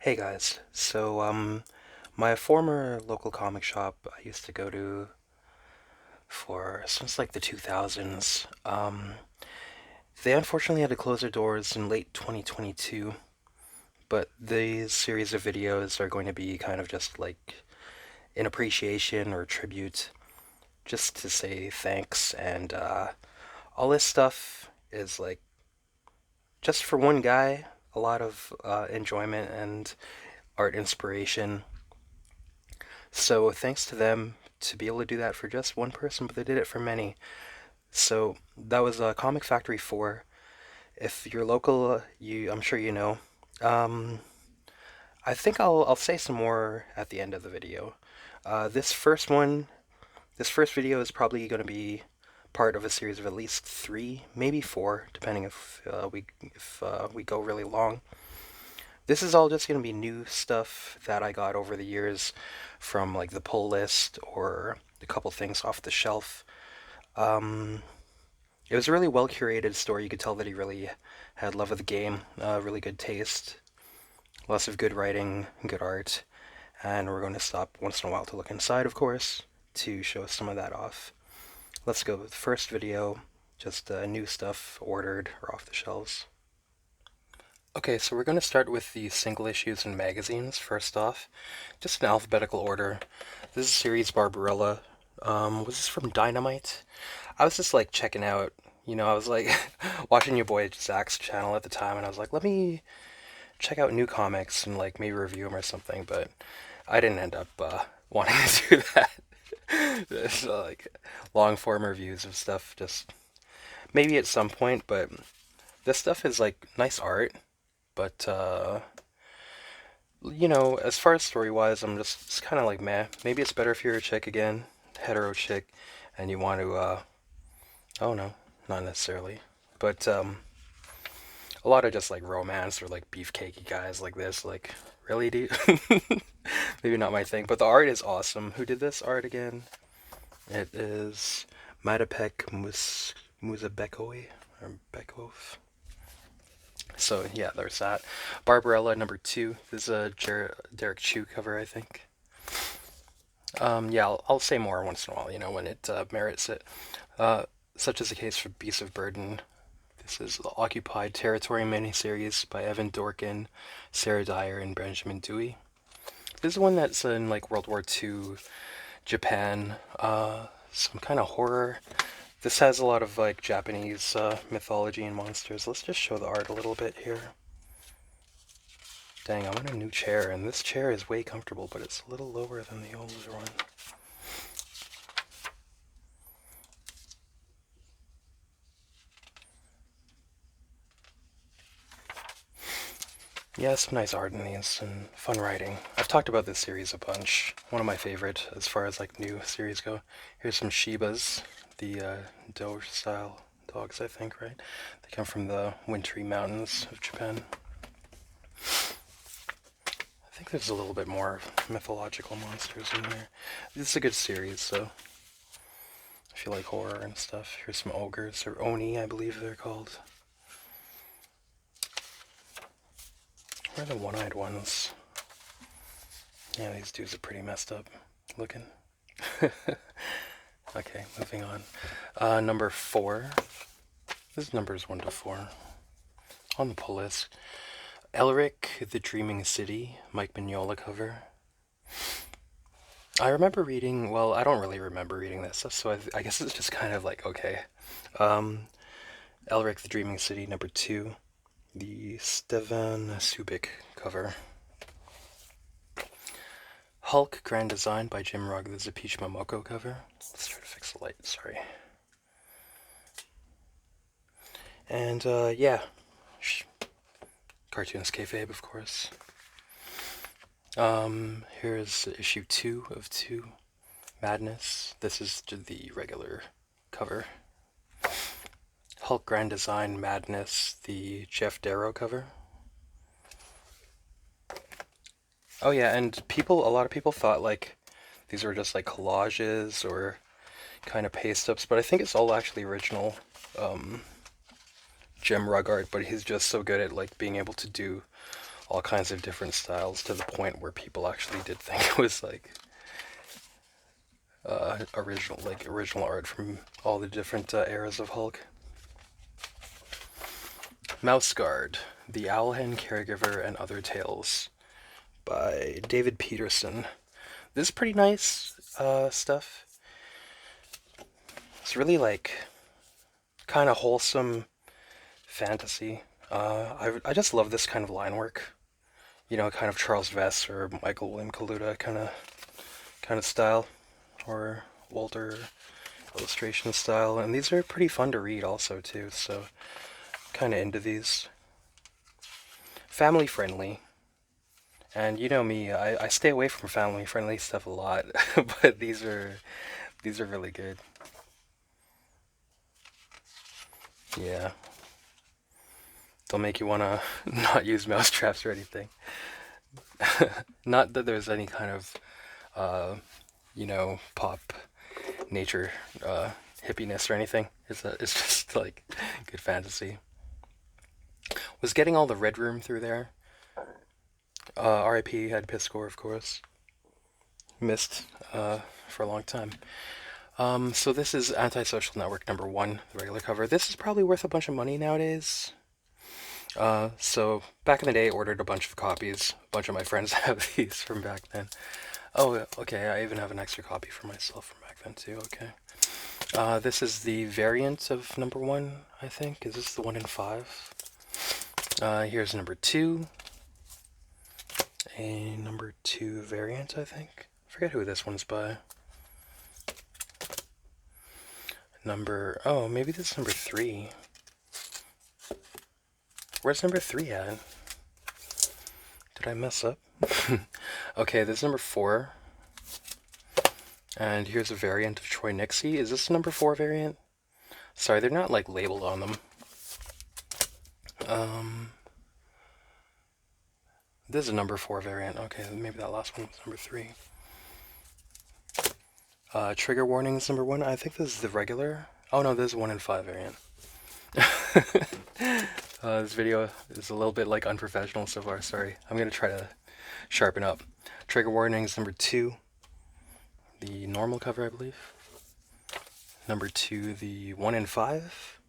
Hey guys, my former local comic shop I used to go to for since like the 2000s, they unfortunately had to close their doors in late 2022, but these series of videos are going to be kind of just like an appreciation or tribute, just to say thanks, and all this stuff is like just for one guy, a lot of enjoyment and art inspiration. So thanks to them to be able to do that for just one person, but they did it for many. So that was Comic Factory 4. If you're local, I'm sure you know. Um, I think I'll say some more at the end of the video. This first video is probably going to be part of a series of at least three, maybe four, depending if we go really long. This is all just going to be new stuff that I got over the years from like the pull list or a couple things off the shelf. Um, it was a really well curated story. You could tell that he really had love of the game, really good taste, lots of good writing, good art, and we're going to stop once in a while to look inside, of course, to show some of that off. Let's go with the first video, just new stuff ordered or off the shelves. Okay, so we're going to start with the single issues and magazines first off, just in alphabetical order. This is series Barbarella. Was this from Dynamite? I was just like checking out, I was like watching your boy Zach's channel at the time, and I was like, let me check out new comics and like maybe review them or something, but I didn't end up wanting to do that. Just like long form reviews of stuff, just maybe at some point, but this stuff is like nice art, but as far as story wise, I'm just it's kind of like meh. Maybe it's better if you're a chick again, hetero chick, and you want to, oh no, not necessarily, but a lot of just like romance or like beefcakey guys like this, like really, dude? Maybe not my thing, but the art is awesome. Who did this art again? It is Matapek Muzabekoi or Bekov. So yeah, there's that. Barbarella #2. This is a Derek Chu cover, I think. Yeah, I'll say more once in a while, when it merits it. Uh, Such is the case for Beasts of Burden. This is the Occupied Territory miniseries by Evan Dorkin, Sarah Dyer, and Benjamin Dewey. This is one that's in like World War II Japan, some kind of horror. This has a lot of like Japanese mythology and monsters. Let's just show the art a little bit here. Dang, I'm in a new chair, and this chair is way comfortable, but it's a little lower than the older one. Yeah, some nice art in these and fun writing. I've talked about this series a bunch. One of my favorite as far as like new series go. Here's some Shibas, the Doge style dogs, I think, right? They come from the wintry mountains of Japan. I think there's a little bit more mythological monsters in here. This is a good series, so if you like horror and stuff. Here's some ogres, or Oni, I believe they're called. Where are the one-eyed ones? Yeah, these dudes are pretty messed up looking. Okay, moving on. Number 4. This is numbers 1 to 4. On the pull list. Elric, The Dreaming City, Mike Mignola cover. I remember reading, well, I don't really remember reading this stuff, so I guess it's just kind of like, okay. Elric, The Dreaming City, #2. The Stevan Subic cover. Hulk, Grand Design by Jim Rugg. This is a Peach Momoko cover. Let's try to fix the light, sorry. And, yeah. Cartoons kayfabe, of course. Here's issue 2 of 2. Madness. This is the regular cover. Hulk Grand Design Madness, the Jeff Darrow cover. Oh yeah, and a lot of people thought like these were just like collages or kind of paste ups, but I think it's all actually original Jim Rugg art. But he's just so good at like being able to do all kinds of different styles to the point where people actually did think it was like original art from all the different eras of Hulk. Mouse Guard, The Owlhen Caregiver and Other Tales by David Peterson. This is pretty nice stuff. It's really like kind of wholesome fantasy. I just love this kind of line work. You know, kind of Charles Vess or Michael William Kaluta kind of style, or older illustration style. And these are pretty fun to read also too. So kind of into these. Family friendly. And you know me, I stay away from family friendly stuff a lot, but these are really good. Yeah. They'll make you want to not use mouse traps or anything. Not that there's any kind of, pop nature hippiness or anything. It's just like good fantasy. Was getting all the Red Room through there. R.I.P. had Piscor, of course. Missed for a long time. So this is Antisocial Network #1, the regular cover. This is probably worth a bunch of money nowadays. So back in the day, I ordered a bunch of copies. A bunch of my friends have these from back then. Oh, okay, I even have an extra copy for myself from back then too, okay. This is the variant of #1, I think. Is this the 1 in 5? Here's #2. A #2 variant, I think. I forget who this one's by. Oh, maybe this is #3. Where's #3 at? Did I mess up? Okay, this is #4. And here's a variant of Troy Nixie. Is this the #4 variant? Sorry, they're not like labeled on them. This is a #4 variant. Okay, maybe that last one was #3. Trigger warnings #1. I think this is the regular. Oh no, this is 1 in 5 variant. This video is a little bit like unprofessional so far, sorry. I'm gonna try to sharpen up. Trigger warnings #2. The normal cover, I believe. #2, the 1 in 5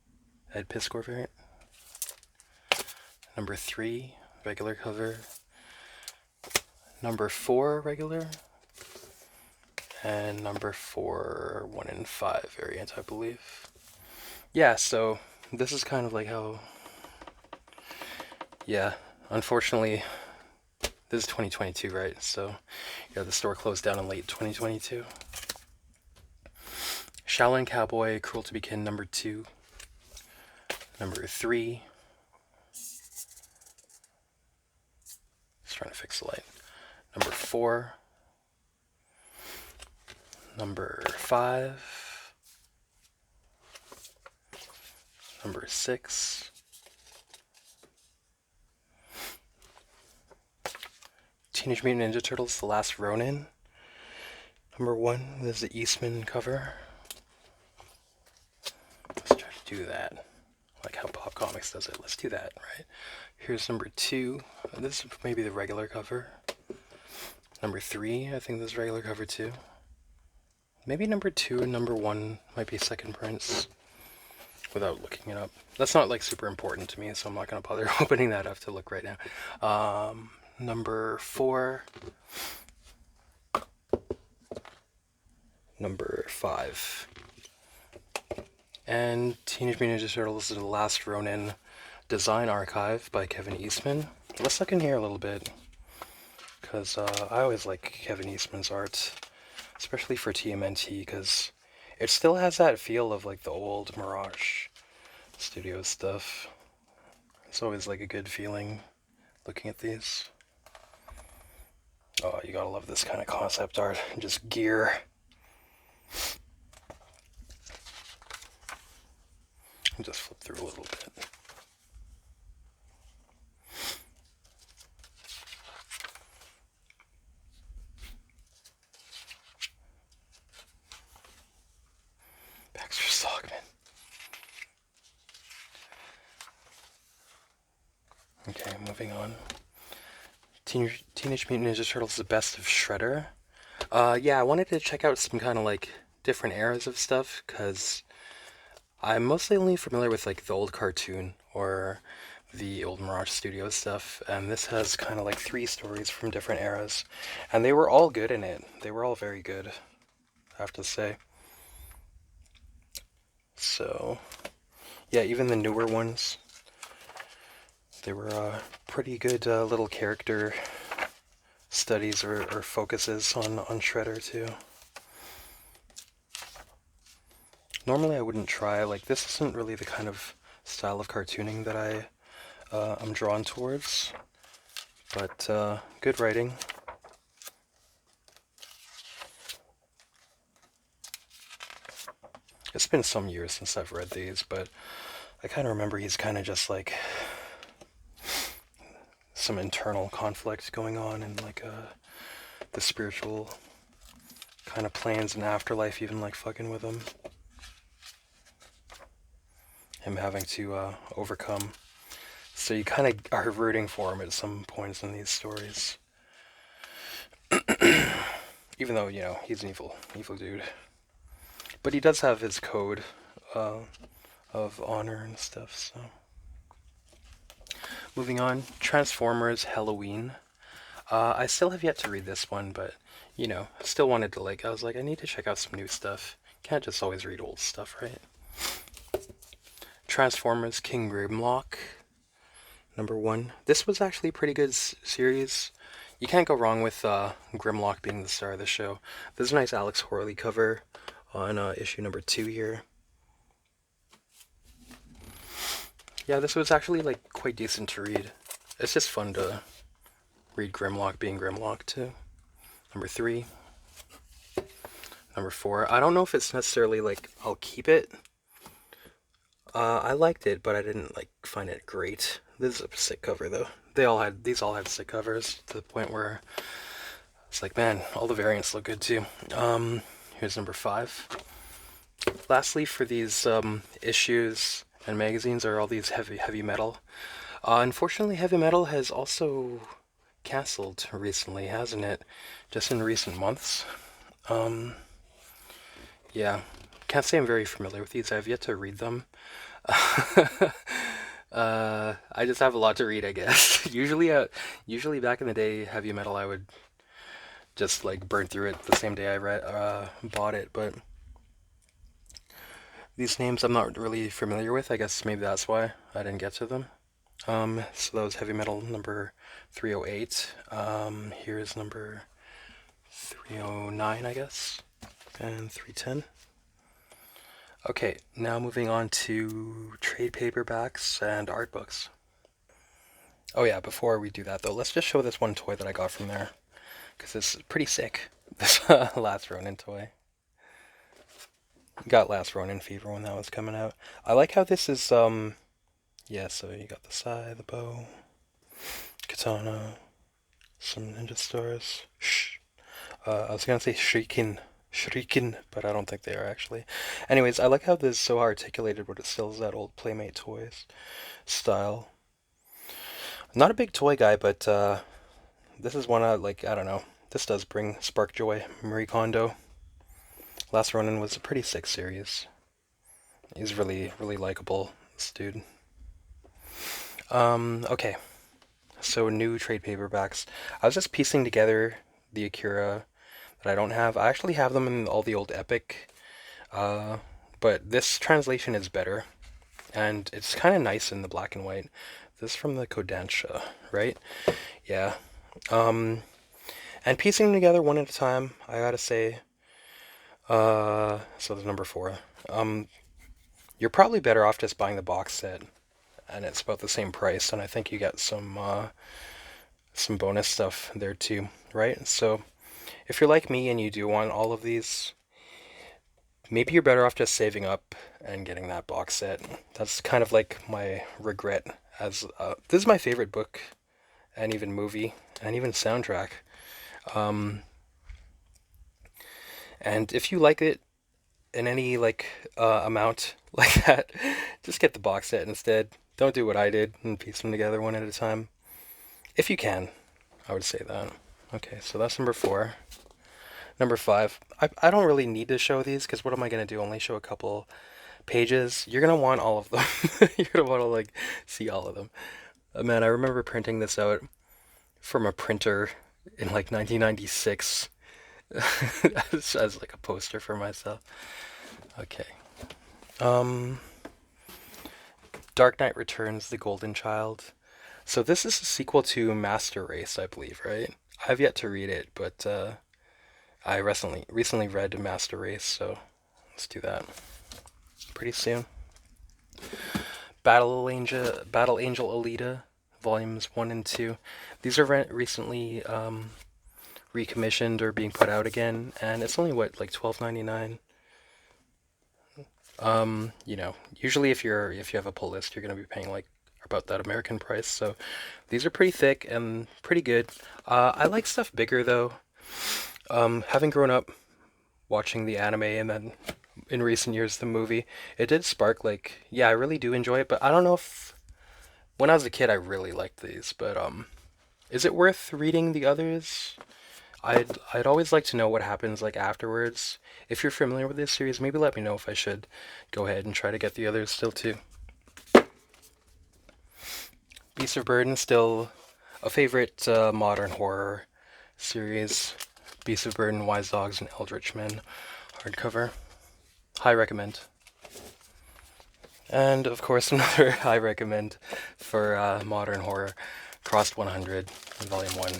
Ed Piscor variant. #3, regular cover. #4, regular. And #4, 1 in 5 variant, I believe. Yeah, so this is kind of like how... Yeah, unfortunately, this is 2022, right? So, yeah, the store closed down in late 2022. Shaolin Cowboy, Cruel to Be Kin, #2. #3. Just trying to fix the light. #4. #5. #6. Teenage Mutant Ninja Turtles, The Last Ronin. #1, this is the Eastman cover. Let's try to do that. Like how Pop Comics does it. Let's do that, right? Here's #2. This is maybe the regular cover. #3, I think this is regular cover too. Maybe #2 and #1 might be second prints without looking it up. That's not like super important to me, so I'm not going to bother opening that up to look right now. #4. #5. And Teenage Mutant Ninja Turtles is The Last Ronin Design Archive by Kevin Eastman. Let's look in here a little bit, because I always like Kevin Eastman's art, especially for TMNT, because it still has that feel of like the old Mirage Studios stuff. It's always like a good feeling looking at these. Oh, you gotta love this kind of concept art. Just gear. I'll just flip through a little bit. Baxter Stockman. Okay, moving on. Teenage Mutant Ninja Turtles: The Best of Shredder. Yeah, I wanted to check out some kind of like different eras of stuff because I'm mostly only familiar with like the old cartoon or the old Mirage Studios stuff, and this has kind of like three stories from different eras, and they were all good in it. They were all very good, I have to say. So, yeah, even the newer ones, they were pretty good little character studies or focuses on Shredder too. Normally I wouldn't try, like this isn't really the kind of style of cartooning that I'm drawn towards, but good writing. It's been some years since I've read these, but I kind of remember he's kind of just like some internal conflict going on and like the spiritual kind of plans and afterlife even like fucking with him having to overcome. So you kind of are rooting for him at some points in these stories. Even though, you know, he's an evil dude. But he does have his code uh, of honor and stuff, so. Moving on, Transformers Halloween. I still have yet to read this one, but, you know, still wanted to, like, I was like, I need to check out some new stuff. Can't just always read old stuff, right? Transformers King Grimlock, #1. This was actually a pretty good series. You can't go wrong with Grimlock being the star of the show. There's a nice Alex Horley cover on issue #2 here. Yeah, this was actually like quite decent to read. It's just fun to read Grimlock being Grimlock too. #3. #4. I don't know if it's necessarily like I'll keep it. I liked it, but I didn't like find it great. This is a sick cover though. These all had sick covers to the point where it's like, man, all the variants look good too. Here's #5. Lastly, for these issues and magazines are all these heavy metal. Unfortunately, heavy metal has also canceled recently, hasn't it? Just in recent months. Yeah, can't say I'm very familiar with these. I've yet to read them. I just have a lot to read, I guess. Usually back in the day, heavy metal, I would just like burn through it the same day I bought it, but these names I'm not really familiar with. I guess maybe that's why I didn't get to them. So that was heavy metal #308. Here's #309, I guess, and 310. Okay, now moving on to trade paperbacks and art books. Oh yeah, before we do that though, let's just show this one toy that I got from there, because it's pretty sick. This Last Ronin toy. Got Last Ronin fever when that was coming out. I like how this is, yeah, so you got the sai, the bow, katana, some ninja stars. Shh. I was gonna say shuriken, but I don't think they are actually. Anyways, I like how this is so articulated, but it still is that old Playmate Toys style. Not a big toy guy, but this is one I like. I don't know. This does spark joy. Marie Kondo. Last Ronin was a pretty sick series. He's really, really likable, this dude. Okay. So new trade paperbacks. I was just piecing together the Akira that I don't have. I actually have them in all the old Epic, but this translation is better, and it's kind of nice in the black and white. This is from the Kodansha, right? Yeah. And piecing them together one at a time, I gotta say, so there's #4. You're probably better off just buying the box set, and it's about the same price, and I think you get some bonus stuff there too, right? So if you're like me and you do want all of these, maybe you're better off just saving up and getting that box set. That's kind of like my regret, as this is my favorite book and even movie and even soundtrack. And if you like it in any like amount like that, just get the box set instead. Don't do what I did and piece them together one at a time. If you can. I would say that. Okay, so that's number 4. Number 5. I don't really need to show these because what am I gonna do? Only show a couple pages. You're gonna want all of them. You're gonna want to like see all of them. Man, I remember printing this out from a printer in like 1996 as like a poster for myself. Okay. Um, Dark Knight Returns: The Golden Child. So this is a sequel to Master Race, I believe, right? I've yet to read it, but I recently read Master Race, so let's do that pretty soon. Battle Angel Alita, volumes 1 and 2. These are recently recommissioned or being put out again, and it's only what, like $12.99. Usually if you have a pull list, you're gonna be paying like about that American price. So these are pretty thick and pretty good. I like stuff bigger though. Having grown up watching the anime and then in recent years the movie, it did spark like, yeah, I really do enjoy it, but I don't know if when I was a kid I really liked these, but is it worth reading the others? I'd always like to know what happens like afterwards. If you're familiar with this series, maybe let me know if I should go ahead and try to get the others still too. Beast of Burden still a favorite modern horror series. Beast of Burden, Wise Dogs, and Eldritch Men hardcover. High recommend. And of course another high recommend for modern horror, Crossed 100, Volume 1,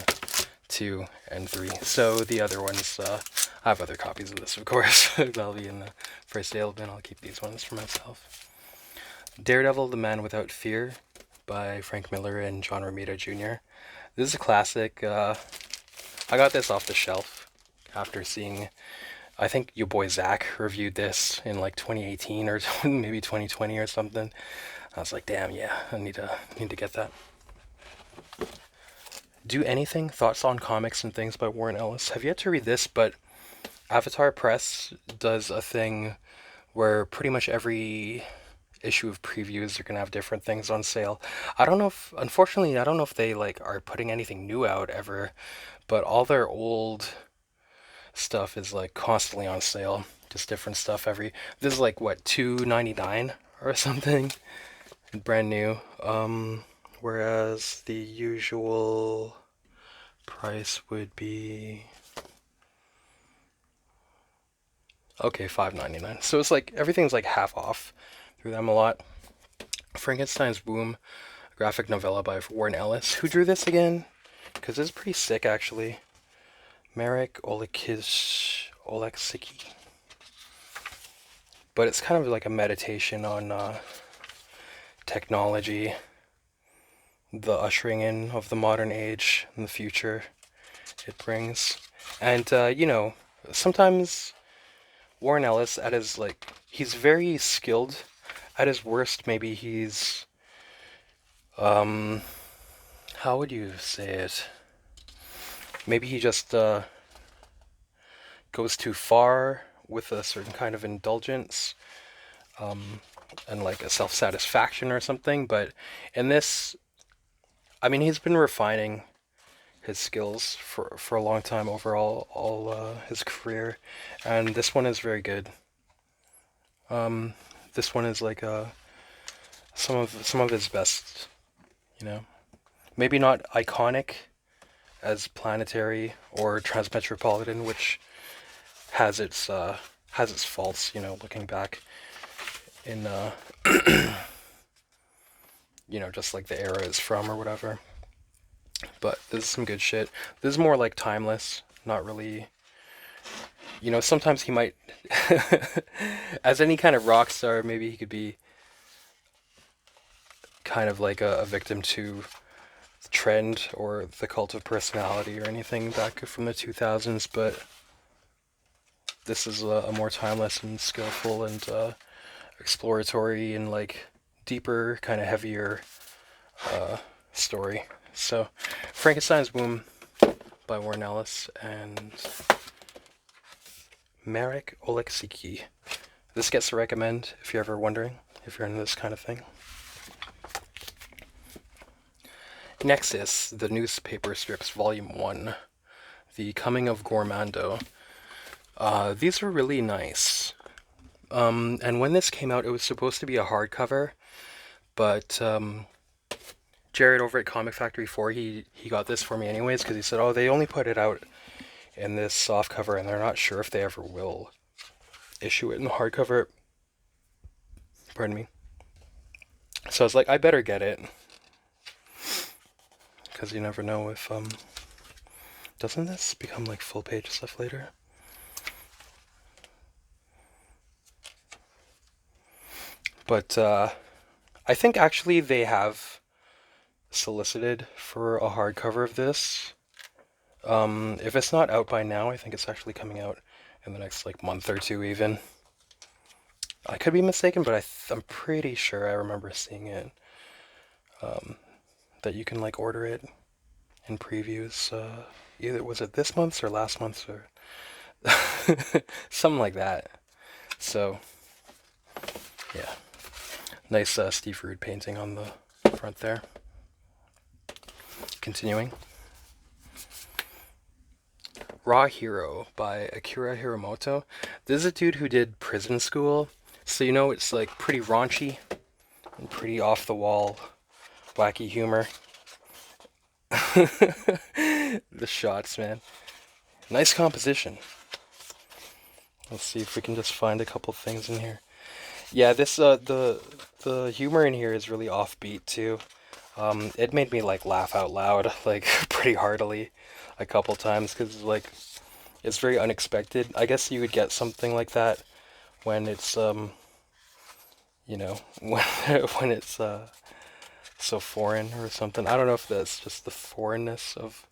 2, and 3. So the other ones, I have other copies of this, of course. That'll be in the first sale bin. I'll keep these ones for myself. Daredevil, The Man Without Fear by Frank Miller and John Romita Jr. This is a classic. I got this off the shelf after seeing, I think your boy Zach reviewed this in like 2018 or maybe 2020 or something. I was like, damn, yeah, I need to get that. Do Anything? Thoughts on Comics and Things by Warren Ellis. Have yet to read this, but Avatar Press does a thing where pretty much every issue of previews are gonna have different things on sale. Unfortunately, I don't know if they like are putting anything new out ever, but all their old stuff is like constantly on sale. Just different stuff every. This is like what, $2.99 or something, brand new. Whereas the usual price would be, okay, $5.99. So it's like everything's like half off through them a lot. Frankenstein's Womb, a graphic novella by Warren Ellis. Who drew this again? Because it's pretty sick actually. Marek Oleksicki. But it's kind of like a meditation on technology, the ushering in of the modern age and the future it brings. And, sometimes Warren Ellis, at his, like, he's very skilled. At his worst, maybe he's, how would you say it? Maybe he just, goes too far with a certain kind of indulgence, and like a self-satisfaction or something. But in this, I mean, he's been refining his skills for a long time overall, all his career, and this one is very good. This one is like some of his best, you know. Maybe not iconic as Planetary or Transmetropolitan, which has its faults, looking back in just like the era it's from or whatever. But this is some good shit. This is more like timeless, not really. Sometimes he might, as any kind of rock star, maybe he could be kind of like a victim to the trend or the cult of personality or anything back from the 2000s. But this is a more timeless and skillful and exploratory and like deeper, kind of heavier story. So, Frankenstein's Womb by Warren Ellis and Marek Oleksicki. This gets a recommend if you're ever wondering if you're into this kind of thing. Nexus, the newspaper strips, Volume 1, The Coming of Gormando. These were really nice. And when this came out, it was supposed to be a hardcover, but Jared over at Comic Factory 4, he got this for me anyways, because he said, oh, they only put it out in this softcover, and they're not sure if they ever will issue it in the hardcover. Pardon me. So I was like, I better get it. Because you never know if, doesn't this become like full page stuff later? But, I think actually they have solicited for a hardcover of this. If it's not out by now, I think it's actually coming out in the next like month or two even. I could be mistaken, but I'm pretty sure I remember seeing it. That you can like order it in previews. Either was it this month's or last month's or something like that. So yeah, nice Steve Rude painting on the front there. Continuing. Raw Hero by Akira Hiramoto. This is a dude who did Prison School, so you know it's like pretty raunchy and pretty off the wall, wacky humor. The shots, man. Nice composition. Let's see if we can just find a couple things in here. Yeah, this the humor in here is really offbeat too. It made me like laugh out loud, like pretty heartily, a couple times because like it's very unexpected. I guess you would get something like that when it's you know, when it's so foreign or something. I don't know if that's just the foreignness of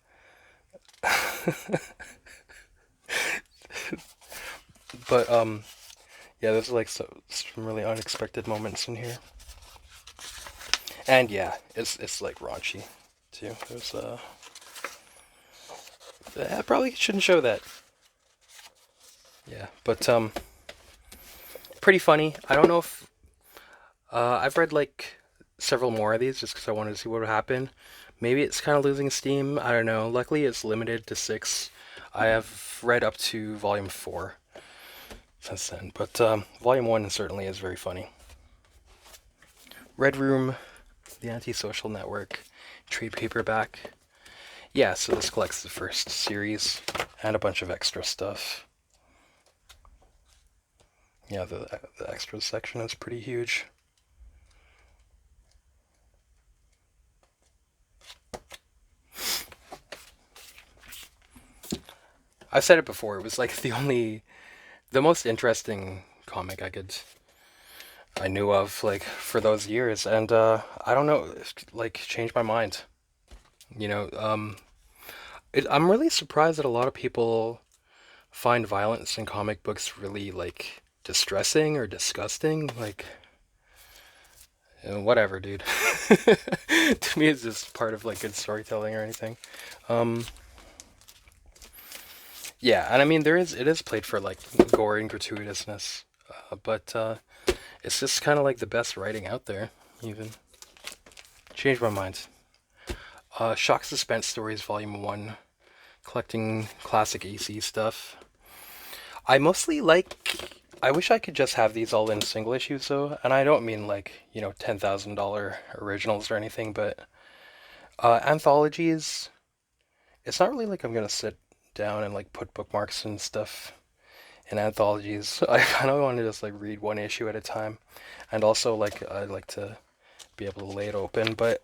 but yeah, there's like some really unexpected moments in here. And yeah, it's like raunchy too. There's I probably shouldn't show that. Yeah, but pretty funny. I don't know if I've read like several more of these just because I wanted to see what would happen. Maybe it's kind of losing steam. I don't know. Luckily, it's limited to 6. I have read up to volume 4 since then, but volume 1 certainly is very funny. Red Room, The Antisocial Network, trade paperback. Yeah, so this collects the first series and a bunch of extra stuff. Yeah, the extras section is pretty huge. I've said it before, it was like the most interesting comic I knew of, like, for those years, and I don't know, like, changed my mind. You know, I'm really surprised that a lot of people find violence in comic books really, like, distressing or disgusting, like, whatever, dude. To me, it's just part of, like, good storytelling or anything. Yeah, and I mean, it is played for, like, gore and gratuitousness, but it's just kind of like the best writing out there, even. Changed my mind. Shock Suspense Stories Volume 1, collecting classic AC stuff. I mostly like... I wish I could just have these all in single issues, though, and I don't mean, like, you know, $10,000 originals or anything, but anthologies, it's not really like I'm gonna sit down and, like, put bookmarks and stuff in anthologies. I kind of want to just like read one issue at a time, and also like I like to be able to lay it open. But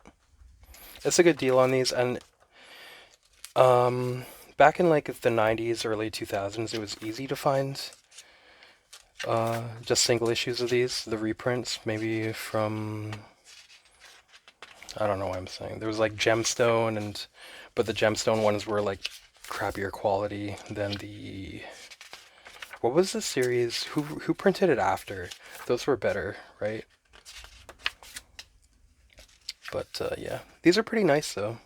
it's a good deal on these, and back in like the 90s, early 2000s, it was easy to find just single issues of these. The reprints, maybe from, I don't know what I'm saying. There was like Gemstone, but the Gemstone ones were like crappier quality than the... What was the series? Who printed it after? Those were better, right? But yeah, these are pretty nice though.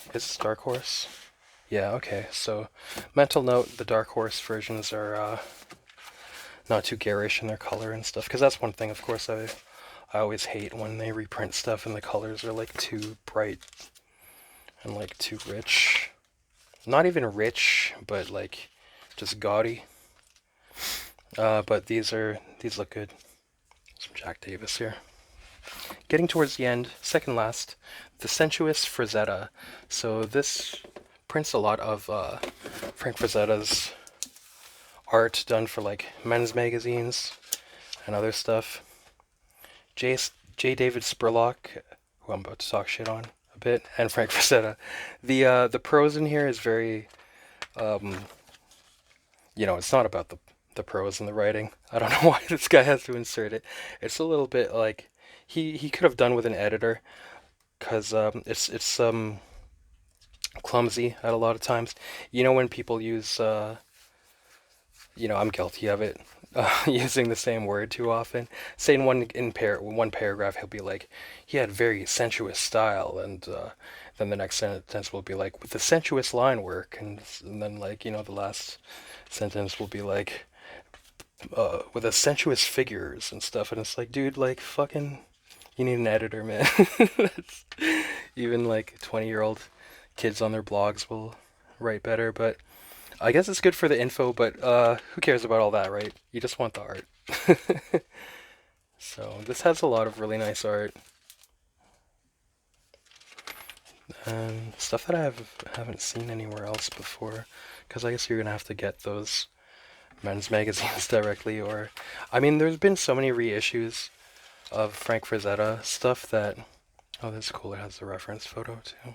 Is this Dark Horse? Yeah, okay. So, mental note: the Dark Horse versions are not too garish in their color and stuff. Because that's one thing, of course, I always hate when they reprint stuff and the colors are like too bright and like too rich. Not even rich, but like just gaudy. But these look good. Some Jack Davis here. Getting towards the end, second last, the Sensuous Frazetta. So this prints a lot of Frank Frazetta's art done for like men's magazines and other stuff. J. David Spurlock, who I'm about to talk shit on a bit, and Frank Frazetta. The prose in here is very, it's not about the prose and the writing. I don't know why this guy has to insert it. It's a little bit like he could have done with an editor, because it's clumsy at a lot of times. When people use I'm guilty of it. Using the same word too often. Say in one paragraph he'll be like, he had very sensuous style, and then the next sentence will be like, with the sensuous line work, and then like the last sentence will be like, with a sensuous figures and stuff, and it's like, dude, like fucking, you need an editor, man. Even like 20-year-old kids on their blogs will write better, but I guess it's good for the info, but who cares about all that, right? You just want the art. So this has a lot of really nice art. And stuff that I haven't seen anywhere else before, because I guess you're gonna have to get those men's magazines directly, or I mean, there's been so many reissues of Frank Frazetta stuff that, oh, this is cool. It has the reference photo too.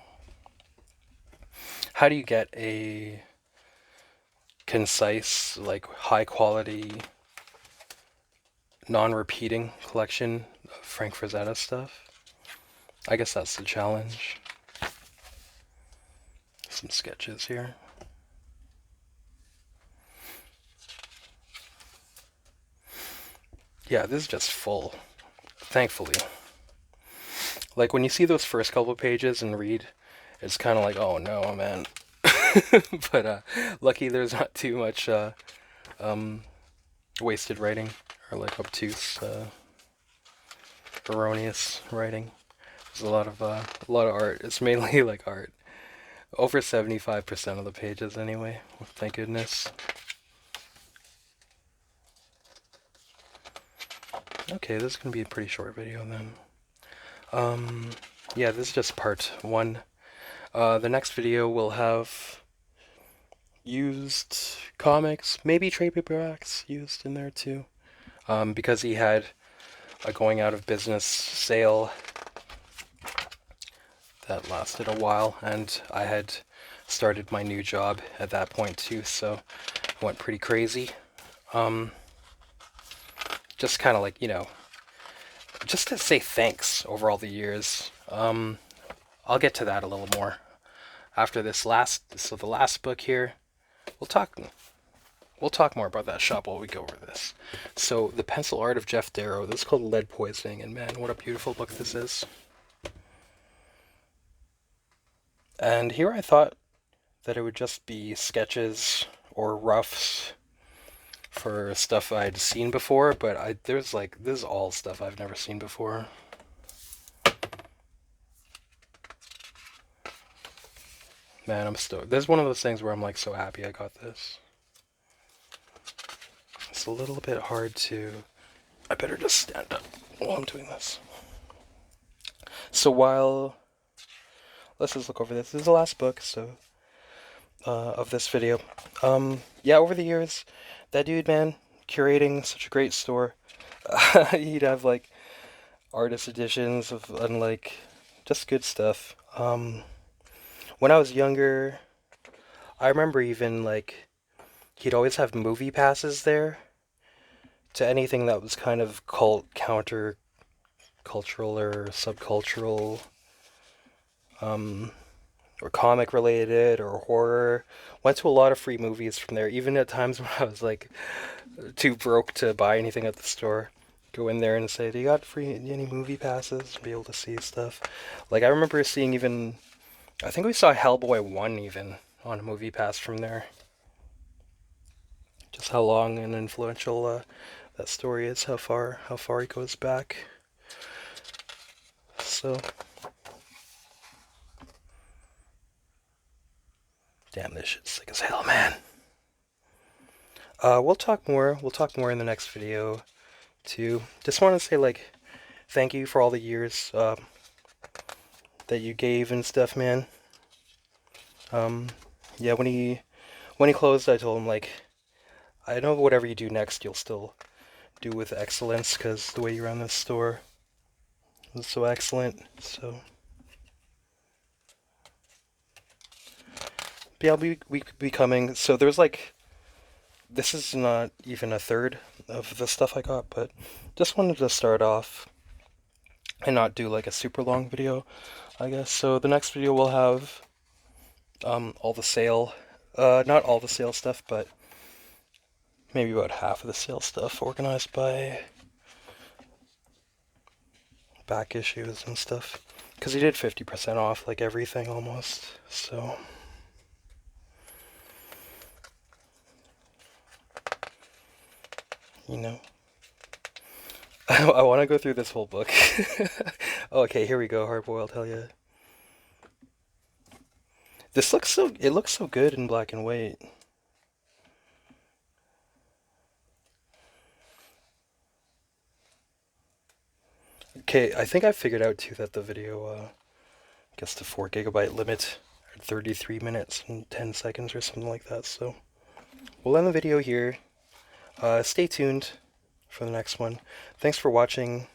How do you get a concise, like high quality, non-repeating collection of Frank Frazetta stuff? I guess that's the challenge. Some sketches here. Yeah, this is just full, thankfully. Like when you see those first couple pages and read, it's kind of like, oh no, man. But lucky there's not too much wasted writing, or like obtuse, erroneous writing. There's a lot of art. It's mainly like art. Over 75% of the pages anyway. Thank goodness. Okay, this is gonna be a pretty short video then. Yeah, this is just part one. The next video will have used comics, maybe trade paperbacks used in there too. Because he had a going out of business sale that lasted a while, and I had started my new job at that point too, so I went pretty crazy. Just kind of like, just to say thanks over all the years. I'll get to that a little more after this the last book here. We'll talk more about that shop while we go over this. So, The Pencil Art of Jeff Darrow. This is called Lead Poisoning, and man, what a beautiful book this is. And here I thought that it would just be sketches or roughs for stuff I'd seen before, but this is all stuff I've never seen before. Man, I'm stoked. This is one of those things where I'm like so happy I got this. It's a little bit hard to... I better just stand up while I'm doing this. So let's just look over this. This is the last book, so... of this video. Yeah, over the years, that dude, man, curating such a great store. He'd have, like, artist editions of, unlike, just good stuff. When I was younger, I remember even, like, he'd always have movie passes there to anything that was kind of counter-cultural or subcultural, or comic related or horror. Went to a lot of free movies from there, even at times when I was like too broke to buy anything at the store. Go in there and say, do you got any movie passes? Be able to see stuff. Like I remember seeing even, I think we saw Hellboy 1 even on a movie pass from there. Just how long and influential that story is, how far it goes back. So Damn, this shit's sick as hell, man. We'll talk more. We'll talk more in the next video, too. Just want to say, like, thank you for all the years that you gave and stuff, man. Yeah, when he closed, I told him, like, I know whatever you do next, you'll still do with excellence, because the way you run this store was so excellent. So, but yeah, we be coming. So there's like, this is not even a third of the stuff I got, but just wanted to start off and not do like a super long video, I guess. So the next video will have all the sale, not all the sale stuff, but maybe about half of the sale stuff organized by back issues and stuff. Because he did 50% off like everything almost, so. You know. I want to go through this whole book. Okay, here we go, hard-boiled, hell yeah. It looks so good in black and white. Okay, I think I figured out too that the video gets the 4 GB limit at 33 minutes and 10 seconds or something like that, so we'll end the video here. Stay tuned for the next one. Thanks for watching.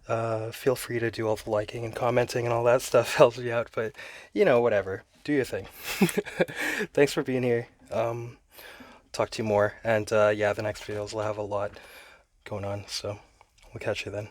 Feel free to do all the liking and commenting and all that stuff, helps me out, but, you know, whatever. Do your thing. Thanks for being here. Talk to you more, and yeah, the next videos will have a lot going on, so we'll catch you then.